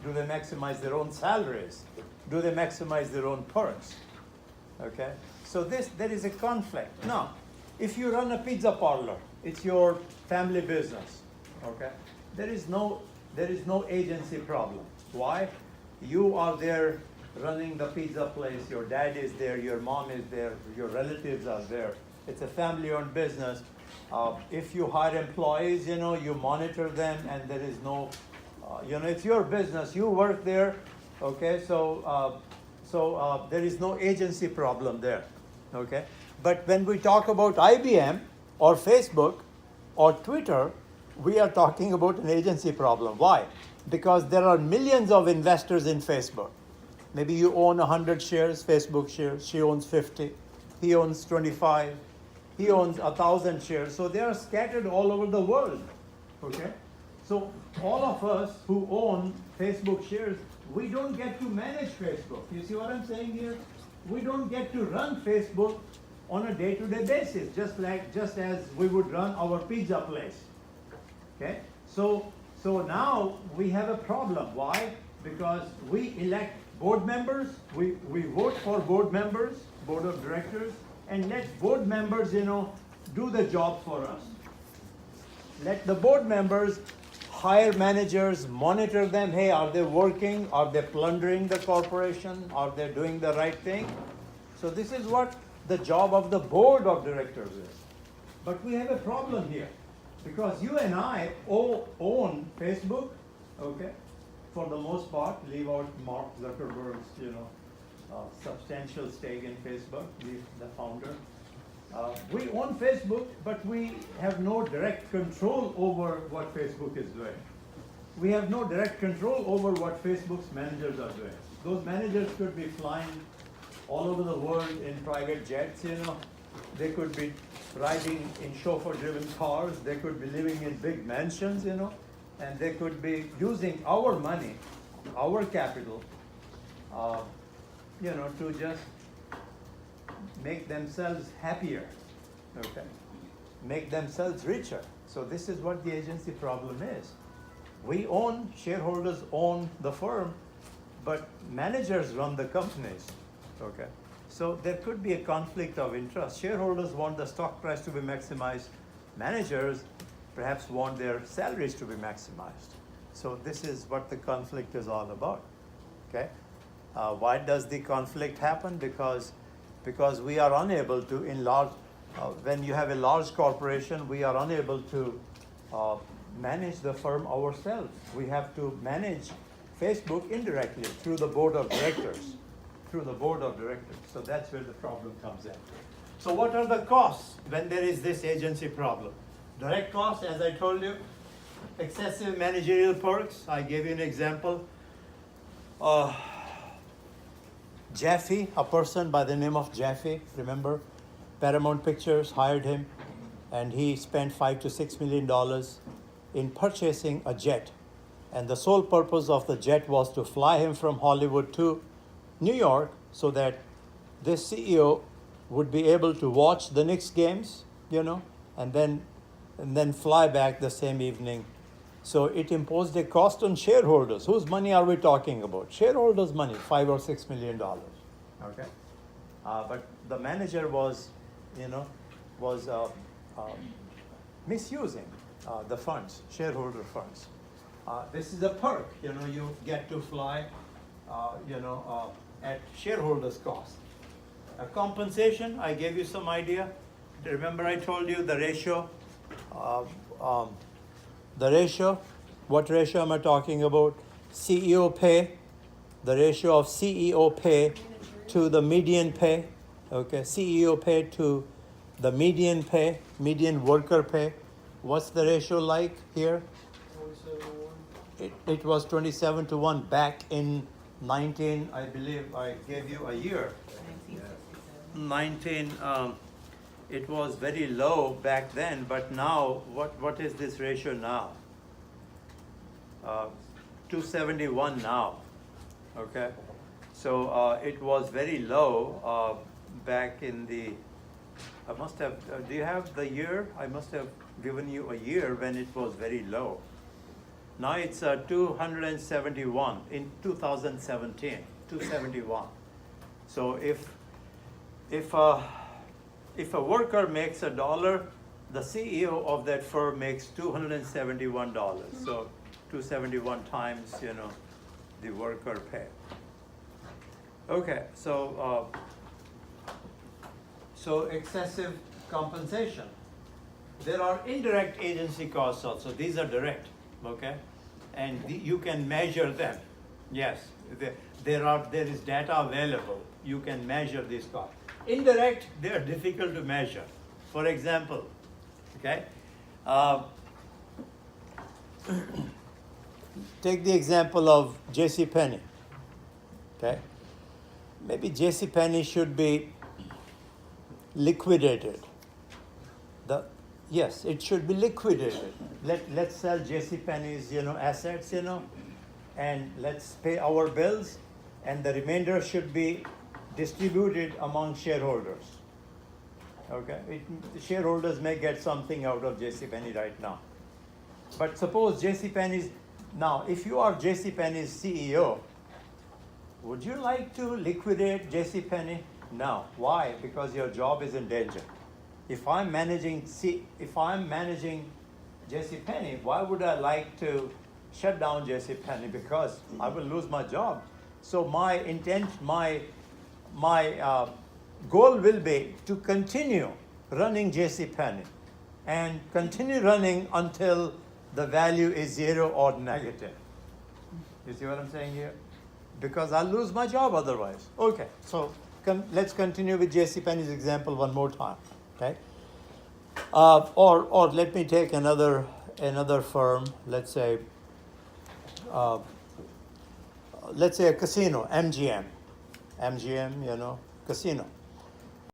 Do they maximize their own salaries? Do they maximize their own perks? Okay? So there is a conflict. Now, if you run a pizza parlor, it's your family business. Okay? There is no agency problem. Why? You are there running the pizza place, your dad is there, your mom is there, your relatives are there. It's a family-owned business. If you hire employees, you monitor them, and there is no, it's your business. You work there, okay? So there is no agency problem there, okay? But when we talk about IBM or Facebook or Twitter, we are talking about an agency problem. Why? Because there are millions of investors in Facebook. Maybe you own 100 shares, Facebook shares, she owns 50, he owns 25, he owns 1,000 shares. So they are scattered all over the world, okay? So all of us who own Facebook shares, we don't get to manage Facebook. You see what I'm saying here? We don't get to run Facebook on a day-to-day basis, just as we would run our pizza place, okay? So now we have a problem. Why? Because we elect board members, we vote for board members, board of directors, and let board members, do the job for us. Let the board members hire managers, monitor them. Hey, are they working? Are they plundering the corporation? Are they doing the right thing? So this is what the job of the board of directors is. But we have a problem here, because you and I own Facebook, okay? For the most part, leave out Mark Zuckerberg's, substantial stake in Facebook, the founder. We own Facebook, but we have no direct control over what Facebook is doing. We have no direct control over what Facebook's managers are doing. Those managers could be flying all over the world in private jets, They could be riding in chauffeur-driven cars. They could be living in big mansions, and they could be using our money, our capital, to just make themselves happier, okay? Make themselves richer. So this is what the agency problem is. Shareholders own the firm, but managers run the companies, okay? So there could be a conflict of interest. Shareholders want the stock price to be maximized. Managers perhaps want their salaries to be maximized. So this is what the conflict is all about, okay? Why does the conflict happen? Because we are unable to, when you have a large corporation, we are unable to manage the firm ourselves. We have to manage Facebook indirectly through the board of directors, So that's where the problem comes in. So what are the costs when there is this agency problem? Direct costs, as I told you, excessive managerial perks. I gave you an example. Jaffe, a person by the name of Jaffe, remember? Paramount Pictures hired him, and he spent $5 to $6 million in purchasing a jet. And the sole purpose of the jet was to fly him from Hollywood to New York, so that this CEO would be able to watch the Knicks games, and then fly back the same evening. So it imposed a cost on shareholders. Whose money are we talking about? Shareholders' money, $5 or $6 million. Okay, but the manager was misusing the funds, shareholder funds. This is a perk. You get to fly, at shareholders' cost. Compensation, I gave you some idea. Remember I told you the ratio. What ratio am I talking about? CEO pay, the ratio of CEO pay to the median pay. Okay, CEO pay to the median pay, median worker pay. What's the ratio like here? 27-1. It was 27-1 back in I believe I gave you a year. 1967. It was very low back then, but now, what is this ratio now? 271 now, okay? So it was very low back in the, I must have, do you have the year? I must have given you a year when it was very low. Now it's 271 in 2017, 271. So if a worker makes $1, the CEO of that firm makes $271. So 271 times, the worker pay. Okay, so excessive compensation. There are indirect agency costs also. These are direct, okay, and you can measure them. Yes, there is data available. You can measure these costs. Indirect, they are difficult to measure. For example, okay, take the example of JCPenney. Okay, maybe JCPenney should be liquidated. Yes, it should be liquidated. Let's sell JCPenney's assets, and let's pay our bills, and the remainder should be distributed among shareholders. Okay, the shareholders may get something out of JCPenney right now. But suppose JCPenney's, now if you are JCPenney's CEO, would you like to liquidate JCPenney? No. Why? Because your job is in danger. If I'm managing JCPenney, why would I like to shut down JCPenney? Because I will lose my job. So my intent, my goal will be to continue running JCPenney and continue running until the value is 0 or negative. You see what I'm saying here? Because I'll lose my job otherwise. Okay, so let's continue with JCPenney's example one more time. Okay, or let me take another firm. Let's say a casino, MGM, casino.